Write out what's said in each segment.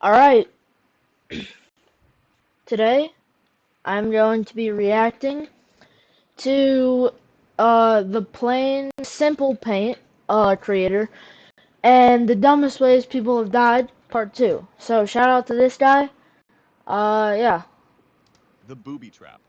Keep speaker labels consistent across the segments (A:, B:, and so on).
A: Alright, today I'm going to be reacting to the plain simple paint creator and the dumbest ways people have died part 2. So shout out to this guy. Yeah.
B: The Booby Trap.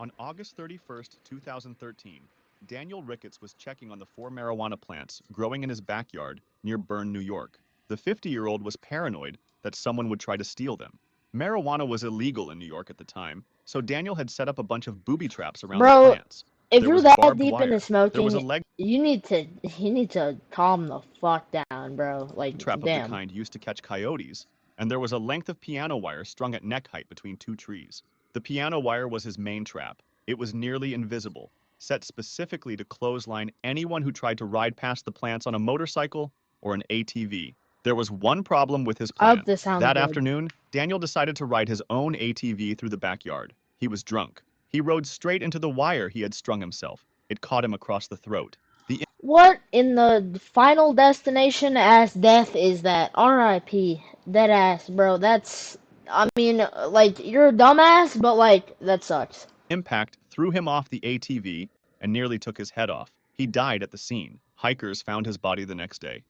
B: On August 31st, 2013, Daniel Ricketts was checking on the 4 marijuana plants growing in his backyard near Bern, New York. The 50-year-old was paranoid that someone would try to steal them. Marijuana was illegal in New York at the time, so Daniel had set up a bunch of booby traps around the
A: Bro,
B: plants.
A: if
B: There
A: you're
B: was
A: that
B: barbed
A: deep into
B: wire. There was a
A: smoking,
B: leg
A: you need to calm the fuck down, bro. Like,
B: trap of the
A: damn.
B: kind used to catch coyotes, and there was a length of piano wire strung at neck height between 2 trees. The piano wire was his main trap. It was nearly invisible, set specifically to clothesline anyone who tried to ride past the plants on a motorcycle or an ATV. There was one problem with his
A: I hope
B: plan.
A: this sounds
B: That
A: good.
B: afternoon, Daniel decided to ride his own ATV through the backyard. He was drunk. He rode straight into the wire he had strung himself. It caught him across the throat. The
A: What in the final destination as death is that? R.I.P. Dead ass, bro. That's, I mean, like, you're a dumbass, but, like, that sucks.
B: impact threw him off the ATV and nearly took his head off. He died at the scene. Hikers found his body the next day.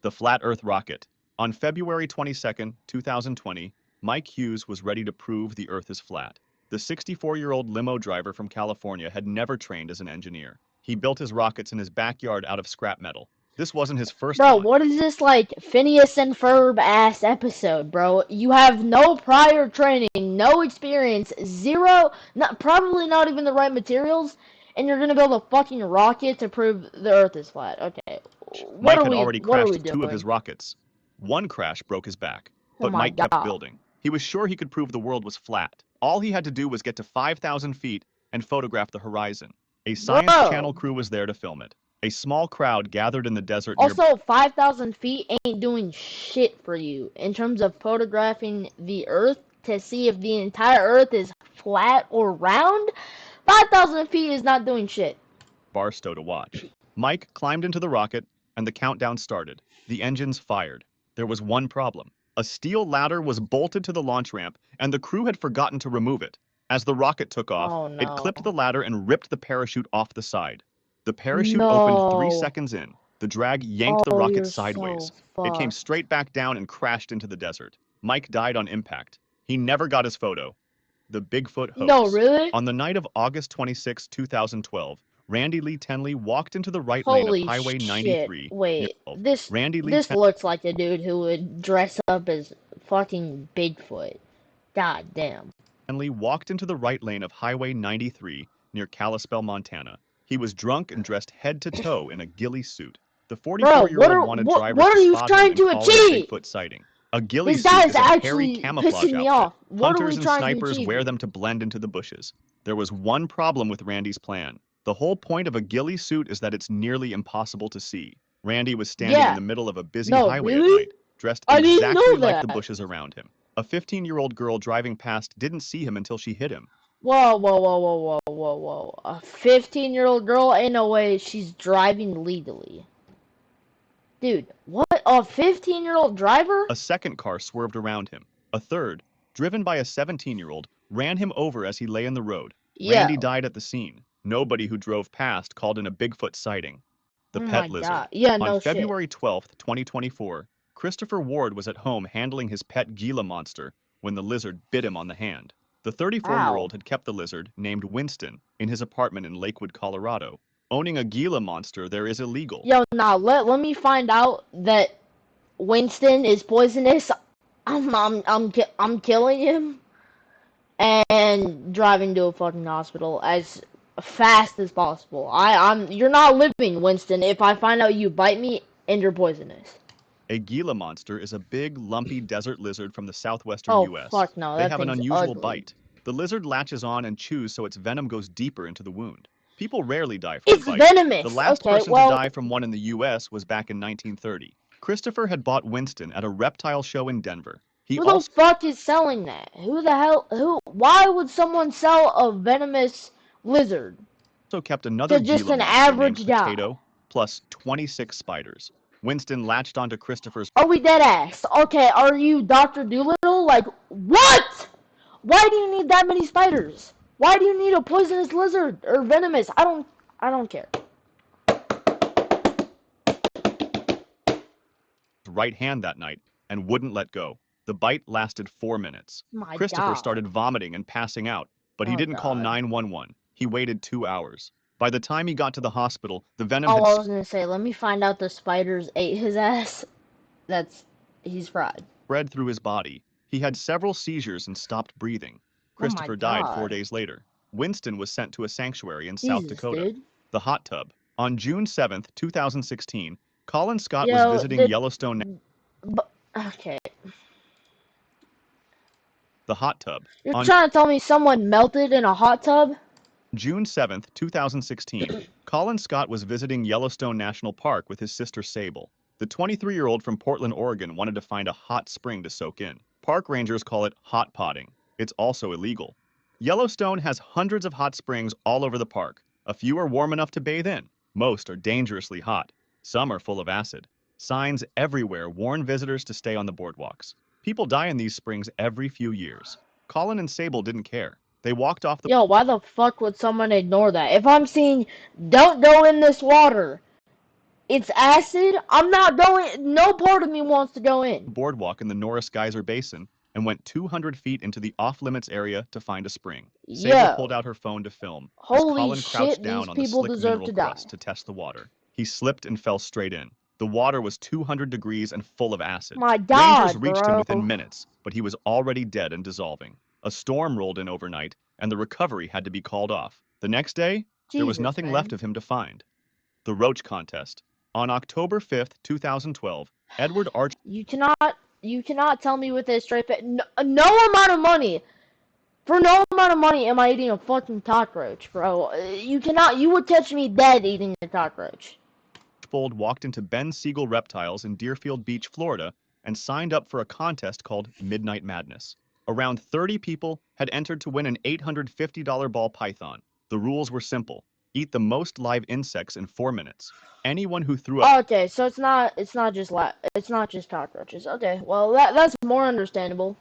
B: The Flat Earth Rocket. On February 22nd, 2020, Mike Hughes was ready to prove the Earth is flat. The 64-year-old limo driver from California had never trained as an engineer. He built his rockets in his backyard out of scrap metal. This wasn't his first
A: Bro,
B: launch.
A: what is this, like, Phineas and Ferb ass episode, bro? You have no prior training, no experience, zero, probably not even the right materials, and you're gonna build a fucking rocket to prove the Earth is flat. Okay,
B: Mike had already
A: what are we
B: crashed 2 of his
A: doing?
B: rockets. One crash broke his back,
A: Oh
B: but
A: my
B: Mike kept
A: god.
B: building. He was sure he could prove the world was flat. All he had to do was get to 5,000 feet and photograph the horizon. A Science
A: Bro.
B: Channel crew was there to film it. A small crowd gathered in the desert near
A: Also, 5,000 feet ain't doing shit for you in terms of photographing the Earth to see if the entire Earth is flat or round. 5,000 feet is not doing shit.
B: Barstow to watch. Mike climbed into the rocket, and the countdown started. The engines fired. There was one problem. A steel ladder was bolted to the launch ramp, and the crew had forgotten to remove it. As the rocket took off,
A: Oh
B: it
A: no.
B: clipped the ladder and ripped the parachute off the side. The parachute opened 3
A: No.
B: seconds in. The drag yanked the
A: Oh,
B: rocket
A: you're so
B: sideways. It came
A: fucked.
B: straight back down and crashed into the desert. Mike died on impact. He never got his photo. The Bigfoot
A: No,
B: hoax.
A: really?
B: On the night of August 26, 2012, Randy Lee Tenley walked into the right lane of
A: Holy
B: Highway
A: shit.
B: 93 near
A: Wait, this
B: Randy Lee
A: this looks like a dude who would dress up as fucking Bigfoot. God damn.
B: Tenley walked into the right lane of Highway 93 near Kalispell, Montana. He was drunk and dressed head to toe in a ghillie suit. The
A: Bro,
B: 44-year-old wanted drivers
A: what
B: to
A: are you
B: spot him
A: trying
B: and
A: to
B: call it a
A: achieve?
B: Bigfoot sighting. A ghillie
A: This
B: suit
A: guy is
B: is a hairy
A: actually
B: camouflage
A: pissing me
B: outfit.
A: off. What are
B: Hunters
A: we
B: and
A: trying to
B: snipers
A: achieve
B: wear
A: here?
B: them to blend into the bushes. There was one problem with Randy's plan. The whole point of a ghillie suit is that it's nearly impossible to see. Randy was standing in
A: Yeah.
B: the middle of a busy
A: No,
B: highway at
A: really?
B: night, dressed
A: I didn't
B: exactly
A: know
B: like the
A: that.
B: bushes around him. A 15-year-old girl driving past didn't see him until she hit him.
A: Whoa, whoa, whoa, whoa, whoa, whoa, whoa. A 15-year-old girl? Ain't no way she's driving legally. Dude, what? A 15-year-old driver?
B: A second car swerved around him. A third, driven by a 17-year-old, ran him over as he lay in the road.
A: Yeah.
B: Randy died at the scene. Nobody who drove past called in a Bigfoot sighting. The
A: Oh
B: pet
A: my
B: lizard.
A: god. Yeah,
B: On
A: no shit.
B: February 12th, 2024, Christopher Ward was at home handling his pet Gila monster when the lizard bit him on the hand. The 34-year-old
A: Ow.
B: had kept the lizard, named Winston, in his apartment in Lakewood, Colorado. Owning a Gila monster there is illegal.
A: Yo, now let me find out that Winston is poisonous. I'm killing him and driving to a fucking hospital as fast as possible. You're not living, Winston, if I find out you bite me and you're poisonous.
B: A Gila monster is a big, lumpy desert lizard from the southwestern
A: Oh
B: U.S.
A: fuck no,
B: They
A: that
B: have an
A: thing's
B: unusual
A: ugly.
B: bite. The lizard latches on and chews so its venom goes deeper into the wound. People rarely die from
A: It's
B: a bite.
A: venomous.
B: The last
A: Okay,
B: person
A: well,
B: to die from one in the U.S. was back in 1930. Christopher had bought Winston at a reptile show in Denver. He
A: who the
B: also
A: fuck is selling that? Who the hell? Why would someone sell a venomous lizard
B: kept another
A: to just
B: Gila
A: an
B: monster named
A: average guy?
B: Potato, plus 26 spiders. Winston latched onto Christopher's
A: Are we dead ass? Okay, are you Dr. Doolittle? Like, what? Why do you need that many spiders? Why do you need a poisonous lizard or venomous? I don't care.
B: right hand that night and wouldn't let go. The bite lasted 4 minutes.
A: My
B: Christopher
A: God.
B: started vomiting and passing out, but he
A: Oh,
B: didn't call
A: God.
B: 911. He waited 2 hours. By the time he got to the hospital, the venom
A: Oh,
B: had
A: I was gonna say, let me find out the spiders ate his ass. He's fried.
B: spread through his body. He had several seizures and stopped breathing.
A: Oh my
B: Christopher died 4
A: God.
B: days later. Winston was sent to a sanctuary in South
A: Jesus,
B: Dakota.
A: dude.
B: The hot tub. On June 7th, 2016, Colin Scott was
A: Yo,
B: visiting Yellowstone.
A: Okay.
B: The hot tub.
A: You're
B: On
A: trying to tell me someone melted in a hot tub?
B: June 7th, 2016, Colin Scott was visiting Yellowstone National Park with his sister Sable. The 23-year-old from Portland, Oregon wanted to find a hot spring to soak in. Park rangers call it hot potting. It's also illegal. Yellowstone has hundreds of hot springs all over the park. A few are warm enough to bathe in. Most are dangerously hot. Some are full of acid. Signs everywhere warn visitors to stay on the boardwalks. People die in these springs every few years. Colin and Sable didn't care. They walked off the
A: Yo, why the fuck would someone ignore that? If I'm seeing, don't go in this water, it's acid, I'm not going, no part of me wants to go in.
B: boardwalk in the Norris Geyser Basin and went 200 feet into the off-limits area to find a spring. Sable pulled
A: Yo,
B: out her phone to film as
A: holy
B: Colin crouched
A: shit,
B: down
A: these
B: on the
A: people
B: slick
A: deserve
B: mineral
A: to die.
B: crust to test the water. He slipped and fell straight in. The water was 200 degrees and full of acid.
A: My
B: Rangers
A: God,
B: reached him within
A: bro.
B: minutes, but he was already dead and dissolving. A storm rolled in overnight, and the recovery had to be called off. The next day, there was
A: Jesus,
B: nothing left
A: man.
B: of him to find. The Roach Contest. On October 5th, 2012, Edward Arch
A: You cannot tell me with a straight face, no amount of money, for no amount of money am I eating a fucking cockroach, bro. You would catch me dead eating a cockroach.
B: Archbold walked into Ben Siegel Reptiles in Deerfield Beach, Florida, and signed up for a contest called Midnight Madness. Around 30 people had entered to win an $850 ball python. The rules were simple. Eat the most live insects in 4 minutes. Anyone who threw up
A: Okay, so it's not just cockroaches. Okay, well that's more understandable,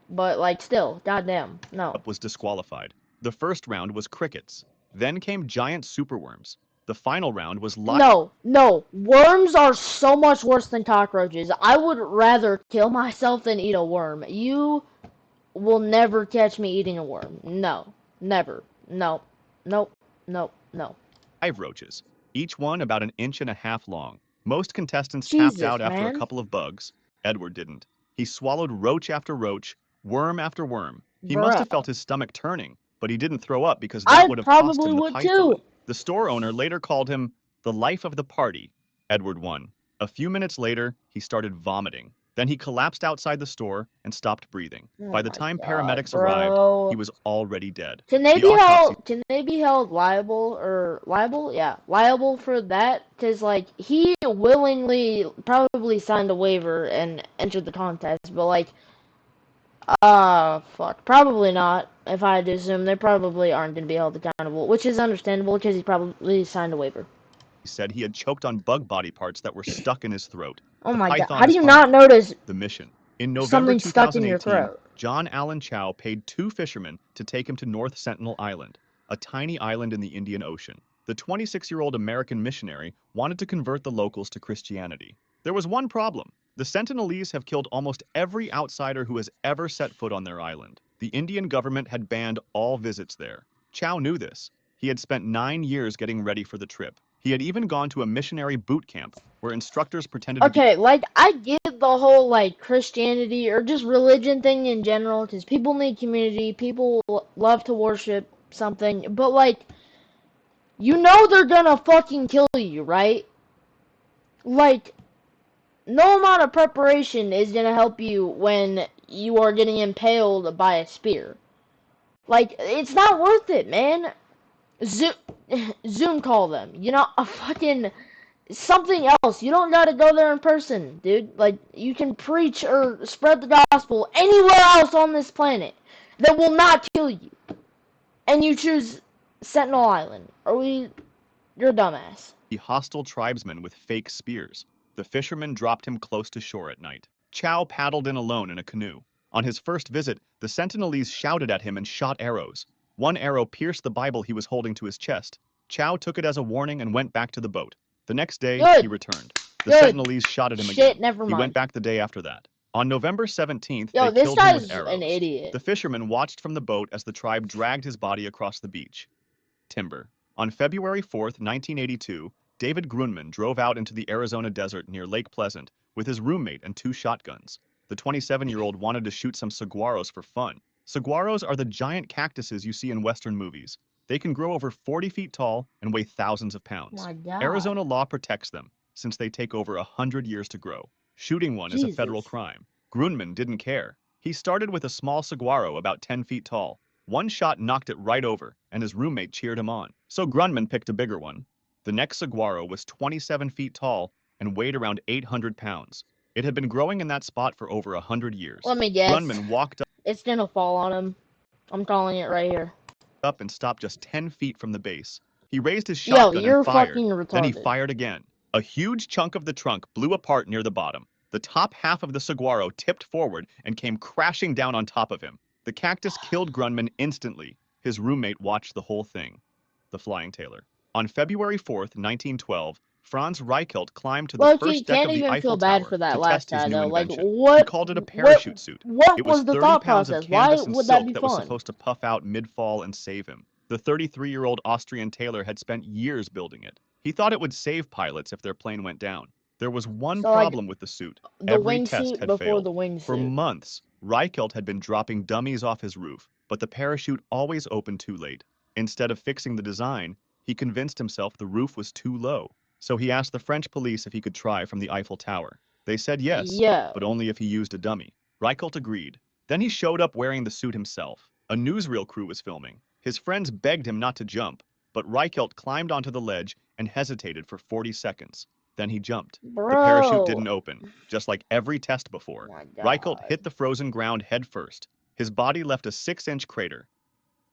A: but like still, goddamn, no.
B: was disqualified. The first round was crickets. Then came giant superworms. The final round was live.
A: No, worms are so much worse than cockroaches. I would rather kill myself than eat a worm. You will never catch me eating a worm. No, never. No, nope, nope, no.
B: Live roaches, each one about an inch and a half long. Most contestants
A: Jesus,
B: tapped out after a
A: man.
B: couple of bugs. Edward didn't. He swallowed roach after roach, worm after worm. He must have
A: Bruh.
B: felt his stomach turning, but he didn't throw up because that
A: I
B: would have cost
A: probably
B: him the
A: would
B: python.
A: too.
B: The store owner later called him the life of the party. Edward won. A few minutes later, he started vomiting. Then he collapsed outside the store and stopped breathing.
A: Oh
B: By the
A: my
B: time
A: God,
B: paramedics arrived,
A: bro.
B: he was already dead.
A: Can they
B: The
A: be
B: autopsy
A: held? Can they be held liable? Yeah, liable for that. Cause like he willingly probably signed a waiver and entered the contest, but like, fuck, probably not. If I had to assume, they probably aren't gonna be held accountable, which is understandable because he probably signed a waiver.
B: said he had choked on bug body parts that were stuck in his throat.
A: Oh
B: The
A: my God,
B: python
A: how do
B: is
A: you
B: fine.
A: not notice
B: The mission. In November
A: something stuck in your
B: 2018,
A: throat?
B: John Allen Chow paid 2 fishermen to take him to North Sentinel Island, a tiny island in the Indian Ocean. The 26-year-old American missionary wanted to convert the locals to Christianity. There was one problem. The Sentinelese have killed almost every outsider who has ever set foot on their island. The Indian government had banned all visits there. Chow knew this. He had spent 9 years getting ready for the trip. He had even gone to a missionary boot camp where instructors pretended to be
A: Okay, like I get the whole like Christianity or just religion thing in general, because people need community, people love to worship something, but like, you know they're gonna fucking kill you, right? Like, no amount of preparation is gonna help you when you are getting impaled by a spear. Like, it's not worth it, man. Zoom, Zoom call them. You know, a fucking something else. You don't gotta go there in person, dude. Like, you can preach or spread the gospel anywhere else on this planet that will not kill you. And you choose Sentinel Island. You're a dumbass.
B: hostile tribesmen with fake spears. The fisherman dropped him close to shore at night. Chow paddled in alone in a canoe. On his first visit, the Sentinelese shouted at him and shot arrows. One arrow pierced the Bible he was holding to his chest. Chow took it as a warning and went back to the boat. The next day, he returned. The Sentinelese shot at him again.
A: Never mind.
B: He went back the day after that. On November 17th,
A: Yo,
B: they
A: this
B: killed him with
A: guy's
B: arrows.
A: an idiot.
B: The fisherman watched from the boat as the tribe dragged his body across the beach. Timber. On February 4th, 1982, David Grunman drove out into the Arizona desert near Lake Pleasant with his roommate and 2 shotguns. The 27-year-old wanted to shoot some saguaros for fun. Saguaros are the giant cactuses you see in Western movies. They can grow over 40 feet tall and weigh thousands of pounds.
A: My God.
B: Arizona law protects them, since they take over 100 years to grow. Shooting one is a federal crime. Grunman didn't care. He started with a small saguaro about 10 feet tall. One shot knocked it right over, and his roommate cheered him on. So Grunman picked a bigger one. The next saguaro was 27 feet tall and weighed around 800 pounds. It had been growing in that spot for over 100 years.
A: Let me guess.
B: Grunman walked
A: It's gonna fall on him. I'm calling it right here.
B: up and stopped just 10 feet from the base. He raised his shotgun
A: you're
B: and fired.
A: fucking retarded.
B: Then he fired again. A huge chunk of the trunk blew apart near the bottom. The top half of the saguaro tipped forward and came crashing down on top of him. The cactus killed Grunman instantly. His roommate watched the whole thing. The Flying Tailor. On February 4th, 1912, Franz Reichelt climbed to the first deck of the Eiffel Tower
A: feel bad for that
B: to
A: last
B: test his
A: guy,
B: new
A: though. Like,
B: invention.
A: what?
B: He called it a parachute suit.
A: What
B: It was
A: was the
B: 30
A: thought
B: pounds
A: process?
B: of
A: Why
B: canvas and
A: would that
B: silk
A: be
B: that was
A: fun?
B: supposed to puff out mid-fall and save him. The 33-year-old Austrian tailor had spent years building it. He thought it would save pilots if their plane went down. There was one problem with the suit. Every test had failed. For months, Reichelt had been dropping dummies off his roof, but the parachute always opened too late. Instead of fixing the design, he convinced himself the roof was too low. So he asked the French police if he could try from the Eiffel Tower. They said yes, but only if he used a dummy. Reichelt agreed. Then he showed up wearing the suit himself. A newsreel crew was filming. His friends begged him not to jump, but Reichelt climbed onto the ledge and hesitated for 40 seconds. Then he jumped. The parachute didn't open, just like every test before. Reichelt hit the frozen ground head first. His body left a 6-inch crater.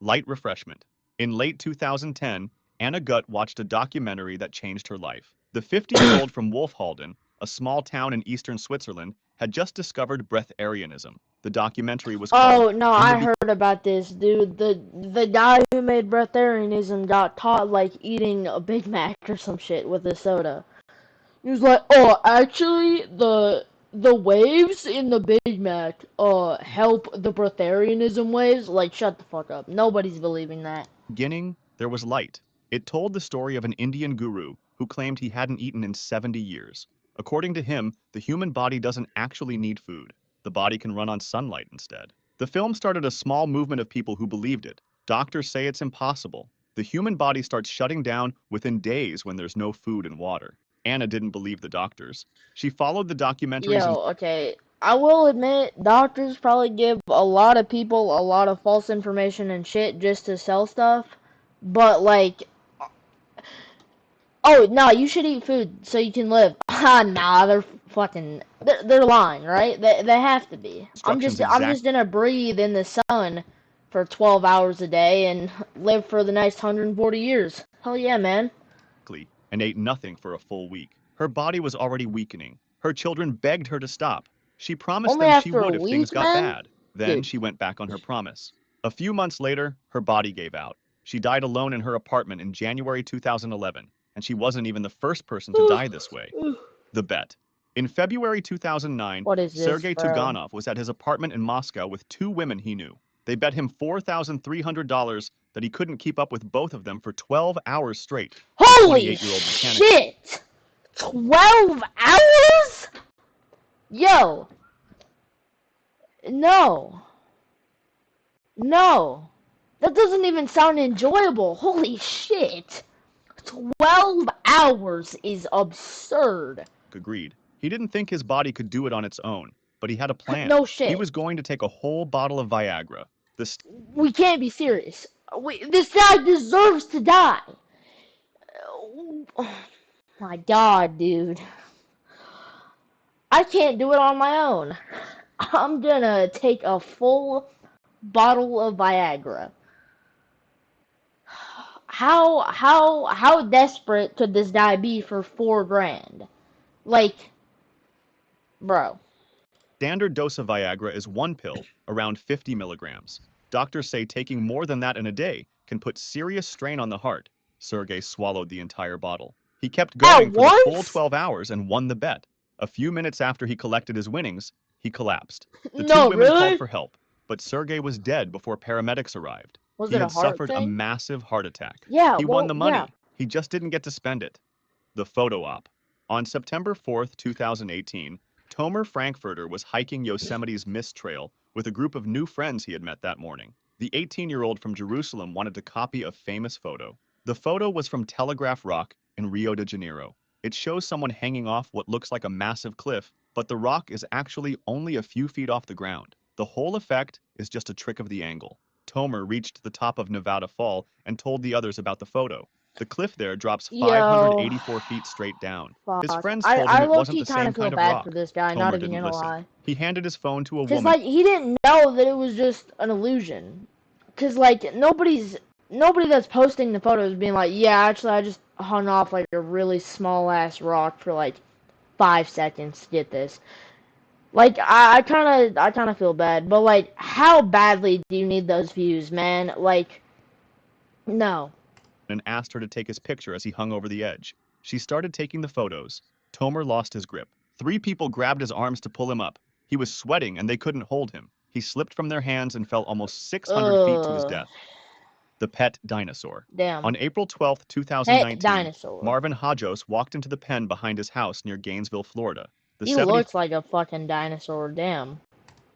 B: Light refreshment. In late 2010, Anna Gutt watched a documentary that changed her life. The 50-year-old from Wolfhalden, a small town in eastern Switzerland, had just discovered breatharianism. The documentary was called...
A: Oh, no, I heard about this, dude. The guy who made breatharianism got caught, like, eating a Big Mac or some shit with a soda. He was like, oh, actually, the waves in the Big Mac, help the breatharianism waves. Like, shut the fuck up. Nobody's believing that.
B: Beginning, there was light. It told the story of an Indian guru who claimed he hadn't eaten in 70 years. According to him, the human body doesn't actually need food. The body can run on sunlight instead. The film started a small movement of people who believed it. Doctors say it's impossible. The human body starts shutting down within days when there's no food and water. Anna didn't believe the doctors. She followed the documentaries
A: okay. I will admit, doctors probably give a lot of people a lot of false information and shit just to sell stuff. But, like... Oh, no, you should eat food so you can live. Nah, they're fucking... They're lying, right? They have to be. I'm just gonna breathe in the sun for 12 hours a day and live for the next 140 years. Hell yeah, man.
B: And ate nothing for a full week. Her body was already weakening. Her children begged her to stop. She promised them she would if things got bad. Then she went back on her promise. A few months later, her body gave out. She died alone in her apartment in January 2011, and she wasn't even the first person to die this way. The bet. In February 2009, Sergei Tuganov was at his apartment in Moscow with 2 women he knew. They bet him $4,300 that he couldn't keep up with both of them for 12 hours straight.
A: Holy shit! 12 hours? Yo. No. No. That doesn't even sound enjoyable. Holy shit. 12 hours is absurd.
B: Agreed. He didn't think his body could do it on its own, but he had a plan.
A: No shit.
B: He was going to take a whole bottle of Viagra.
A: We can't be serious. This guy deserves to die. Oh my god, dude. I can't do it on my own. I'm gonna take a full bottle of Viagra. How desperate could this guy be for $4 grand? Like, Bro.
B: Standard dose of Viagra is one pill, around 50 milligrams. Doctors say taking more than that in a day can put serious strain on the heart. Sergey swallowed the entire bottle. He kept going
A: At
B: for the full
A: once?
B: 12 hours and won the bet. A few minutes after he collected his winnings, he collapsed. The two
A: No,
B: women called
A: really?
B: for help, but Sergey was dead before paramedics arrived.
A: Was
B: He
A: it a
B: had
A: heart
B: suffered a
A: thing?
B: massive heart attack.
A: Yeah,
B: He won
A: well,
B: the
A: yeah.
B: money. He just didn't get to spend it. The photo op. On September 4th, 2018, Tomer Frankfurter was hiking Yosemite's Mist Trail with a group of new friends he had met that morning. The 18-year-old from Jerusalem wanted to copy a famous photo. The photo was from Telegraph Rock in Rio de Janeiro. It shows someone hanging off what looks like a massive cliff, but the rock is actually only a few feet off the ground. The whole effect is just a trick of the angle. Tomer reached the top of Nevada Fall and told the others about the photo. The cliff there drops
A: Yo,
B: 584 feet straight down. His
A: fuck.
B: friends told him
A: I
B: it wasn't
A: low-key
B: the
A: kind
B: same
A: of feel
B: kind of
A: bad for
B: rock.
A: this guy, not
B: Tomer
A: even
B: didn't
A: gonna
B: listen.
A: lie.
B: He handed his phone to a
A: Cause
B: woman.
A: like he didn't know that it was just an illusion. Cause like nobody that's posting the photos being like, yeah, actually I just hung off like a really small ass rock for like 5 seconds to get this. Like I kind of feel bad, but like how badly do you need those views, man? Like no.
B: And asked her to take his picture as he hung over the edge. She started taking the photos. Tomer lost his grip. 3 people grabbed his arms to pull him up. He was sweating and they couldn't hold him. He slipped from their hands and fell almost 600 feet to his
A: Ugh.
B: death. The pet dinosaur.
A: Damn.
B: On April 12,
A: Pet
B: 2019,
A: dinosaur.
B: Marvin Hajos walked into the pen behind his house near Gainesville, Florida. The
A: He looks like a fucking dinosaur, damn.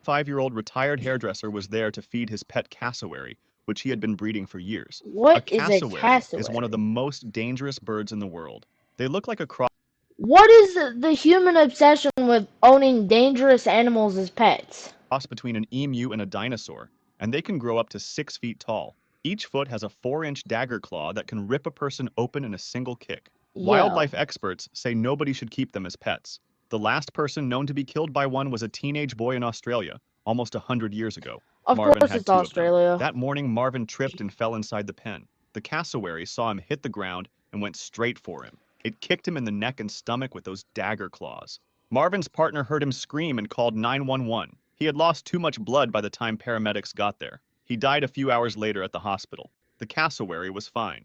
B: 75-year-old retired hairdresser was there to feed his pet cassowary, which he had been breeding for years. A
A: What is a
B: cassowary is one of the
A: cassowary?
B: most dangerous birds in the world. They look like a cross
A: What is the human obsession with owning dangerous animals as pets?
B: between an emu and a dinosaur, and they can grow up to 6 feet tall. Each foot has a 4-inch dagger claw that can rip a person open in a single kick.
A: Yo.
B: Wildlife experts say nobody should keep them as pets. The last person known to be killed by one was a teenage boy in Australia, almost 100 years ago.
A: Of
B: Marvin
A: course
B: had
A: it's
B: 2 of them.
A: Australia.
B: That morning, Marvin tripped and fell inside the pen. The cassowary saw him hit the ground and went straight for him. It kicked him in the neck and stomach with those dagger claws. Marvin's partner heard him scream and called 911. He had lost too much blood by the time paramedics got there. He died a few hours later at the hospital. The cassowary was fine.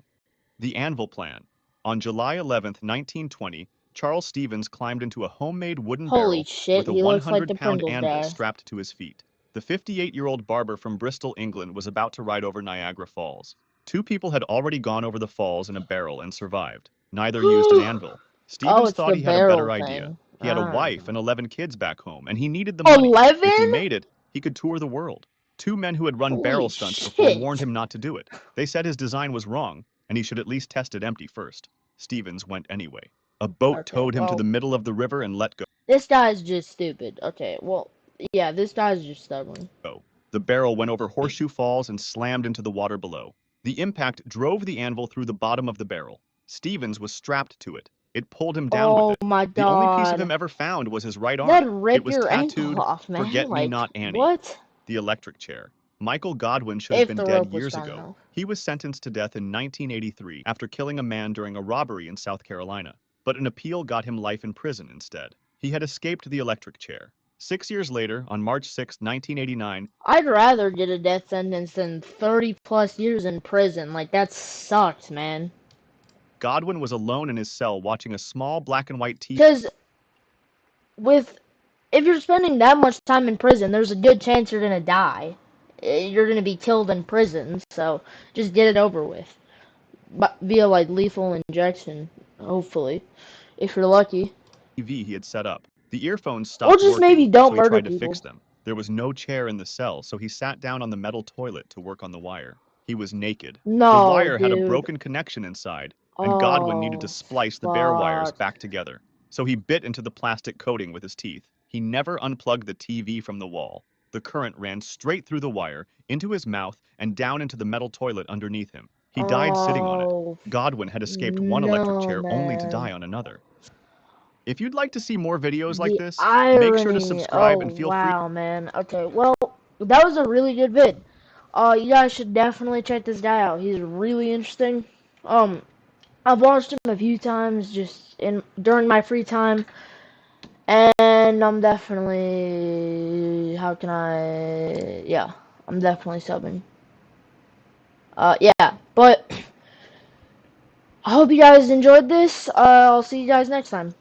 B: The Anvil Plan. On July 11, 1920, Charles Stevens climbed into a homemade wooden
A: Holy
B: barrel
A: shit,
B: with a
A: he looks like the
B: 100-pound
A: Pringles
B: anvil
A: guy.
B: strapped to his feet. The 58-year-old barber from Bristol, England, was about to ride over Niagara Falls. 2 people had already gone over the falls in a barrel and survived. Neither used an anvil. Stevens
A: Oh, it's
B: thought
A: the
B: he had a better
A: barrel
B: idea.
A: thing.
B: He had a
A: Ah.
B: wife and 11 kids back home, and he needed the money. If he
A: 11?
B: made it, he could tour the world. 2 men who had run
A: Holy
B: barrel stunts before
A: shit.
B: warned him not to do it. They said his design was wrong, and he should at least test it empty first. Stevens went anyway. A boat
A: Okay,
B: towed him to
A: well-
B: the middle of the river and let go.
A: This guy's just stupid. Okay, well, yeah, this guy's just stubborn.
B: The barrel went over Horseshoe Falls and slammed into the water below. The impact drove the anvil through the bottom of the barrel. Stevens was strapped to it. It pulled him down
A: Oh
B: with it.
A: my
B: The only piece of
A: god.
B: him ever found was his right arm.
A: That'd rip
B: It was
A: your
B: tattooed,
A: ankle off, man.
B: "Forget me
A: Like,
B: not Annie."
A: what?
B: The electric chair. Michael Godwin should have
A: If
B: been
A: the
B: dead
A: rope was
B: years
A: strong
B: ago.
A: enough.
B: He was sentenced to death in 1983 after killing a man during a robbery in South Carolina, but an appeal got him life in prison instead. He had escaped the electric chair. 6 years later, on March 6, 1989,
A: I'd rather get a death sentence than 30 plus years in prison. Like, that sucks, man.
B: Godwin was alone in his cell watching a small black and white TV.
A: Because if you're spending that much time in prison, there's a good chance you're gonna die. You're gonna be killed in prison, so just get it over with. But via like lethal injection, hopefully, if you're lucky.
B: TV he had set up. The earphones stopped
A: Or just
B: working,
A: maybe don't
B: so he
A: murder
B: tried to
A: people.
B: fix them. There was no chair in the cell, so he sat down on the metal toilet to work on the wire. He was naked.
A: No,
B: The wire had a
A: dude.
B: broken connection inside, and Godwin needed to splice the bare wires
A: fuck.
B: back together. So he bit into the plastic coating with his teeth. He never unplugged the TV from the wall. The current ran straight through the wire, into his mouth, and down into the metal toilet underneath him. He died sitting on
A: Oh,
B: it. Godwin had escaped one electric
A: no,
B: chair only to
A: man.
B: die on another. If you'd like to see more videos like
A: The
B: this,
A: irony.
B: make sure to subscribe and feel free.
A: Wow, man. Okay, well, that was a really good vid. You guys should definitely check this guy out. He's really interesting. I've watched him a few times just during my free time, and And I'm definitely, how can I, yeah, I'm definitely subbing. Yeah, but I hope you guys enjoyed this. I'll see you guys next time.